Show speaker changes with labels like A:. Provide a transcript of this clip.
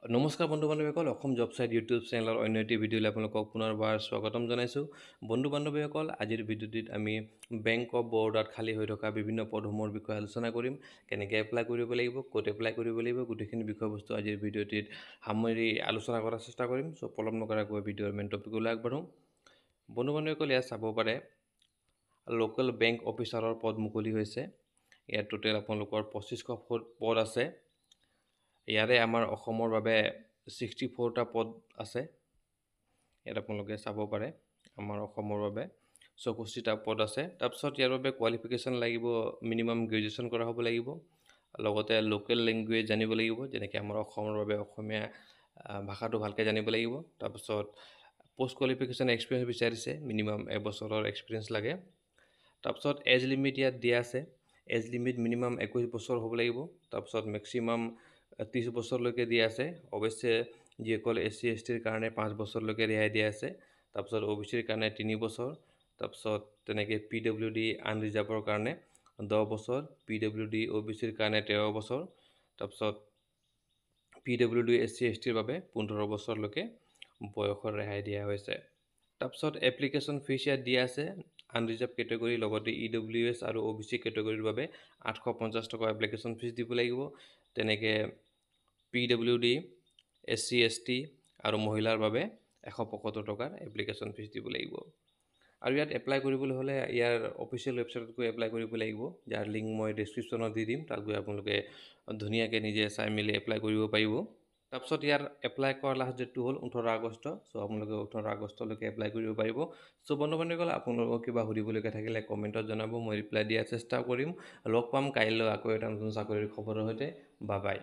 A: নমস্কাৰ বন্ধু বান্ধৱীসকল অসম জব চাইট ইউটিউব চেনেলৰ অন্য এটি ভিডিঅ'লৈ আপোনালোকক পুনৰবাৰ স্বাগতম জনাইছোঁ বন্ধু বান্ধৱীসকল আজিৰ ভিডিঅ'টিত আমি বেংক অফ বৰোদাত খালী হৈ থকা বিভিন্ন পদসমূহৰ বিষয়ে আলোচনা কৰিম কেনেকৈ এপ্লাই কৰিব লাগিব ক'ত এপ্লাই কৰিব লাগিব গোটেইখিনি বিষয়বস্তু আজিৰ ভিডিঅ'টিত সামৰি আলোচনা কৰাৰ চেষ্টা কৰিম চ' পলম নকৰাকৈ ভিডিঅ'ৰ মেইন টপিকলৈ আগবাঢ়োঁ বন্ধু বান্ধৱীসকল ইয়াত চাব পাৰে লোকেল বেংক অফিচাৰৰ পদ মুকলি হৈছে ইয়াত টোটেল আপোনালোকৰ 2500 পদ আছে ইয়াৰে আমাৰ অসমৰ বাবে 64টা পদ আছে ইয়াত আপোনালোকে চাব পাৰে আমাৰ অসমৰ বাবে 64টা পদ আছে তাৰপিছত ইয়াৰ বাবে কোৱালিফিকেশ্যন লাগিব মিনিমাম গ্ৰেজুৱেশ্যন কৰা হ'ব লাগিব লগতে লোকেল লেংগুৱেজ জানিব লাগিব যেনেকৈ আমাৰ অসমৰ বাবে অসমীয়া ভাষাটো ভালকৈ জানিব লাগিব তাৰপিছত পোষ্ট কোৱালিফিকেশ্যন এক্সপিৰিয়েঞ্চ বিচাৰিছে মিনিমাম এবছৰৰ এক্সপিৰিয়েঞ্চ লাগে তাৰপিছত এজ লিমিট ইয়াত দিয়া আছে এজ লিমিট মিনিমাম 21 বছৰ হ'ব লাগিব তাৰপিছত মেক্সিমাম 30 বছৰলৈকে দিয়া আছে অৱশ্যে যিসকল SC STৰ কাৰণে 5 বছৰলৈকে ৰেহাই দিয়া আছে তাৰপিছত OBCৰ কাৰণে 3 বছৰ তাৰপিছত তেনেকৈ PWD আনৰিজাৰ্ভৰ কাৰণে 10 বছৰ PWD OBCৰ কাৰণে 13 বছৰ তাৰপিছত PWD SC STৰ বাবে 15 বছৰলৈকে বয়সৰ ৰেহাই দিয়া হৈছে তাৰপিছত এপ্লিকেশ্যন ফিজ ইয়াত দিয়া আছে আনৰিজাৰ্ভ কেটেগৰী লগতে EWS আৰু OBC কেটেগৰীৰ বাবে 850 টকা এপ্লিকেশ্যন ফিজ দিব লাগিব তেনেকৈ PWD SC ST আৰু মহিলাৰ বাবে 175 টকাৰ এপ্লিকেশ্যন ফিজ দিব লাগিব আৰু ইয়াত এপ্লাই কৰিবলৈ হ'লে ইয়াৰ অফিচিয়েল ৱেবছাইটত গৈ এপ্লাই কৰিব লাগিব যাৰ লিংক মই ডেছক্ৰিপশ্যনত দি দিম তাত গৈ আপোনালোকে ধুনীয়াকৈ নিজে চাই মেলি এপ্লাই কৰিব পাৰিব তাৰপিছত ইয়াৰ এপ্লাই কৰাৰ লাষ্ট ডেটটো হ'ল 18 আগষ্ট চ' আপোনালোকে 18 আগষ্টলৈকে এপ্লাই কৰিব পাৰিব চ' বন্ধু বান্ধৱীসকল আপোনালোকক কিবা সুধিবলগীয়া থাকিলে কমেণ্টত জনাব মই ৰিপ্লাই দিয়াৰ চেষ্টা কৰিম লগ পাম কাইলৈ আকৌ এটা নতুন চাকৰিৰ খবৰৰ সৈতে বাই বাই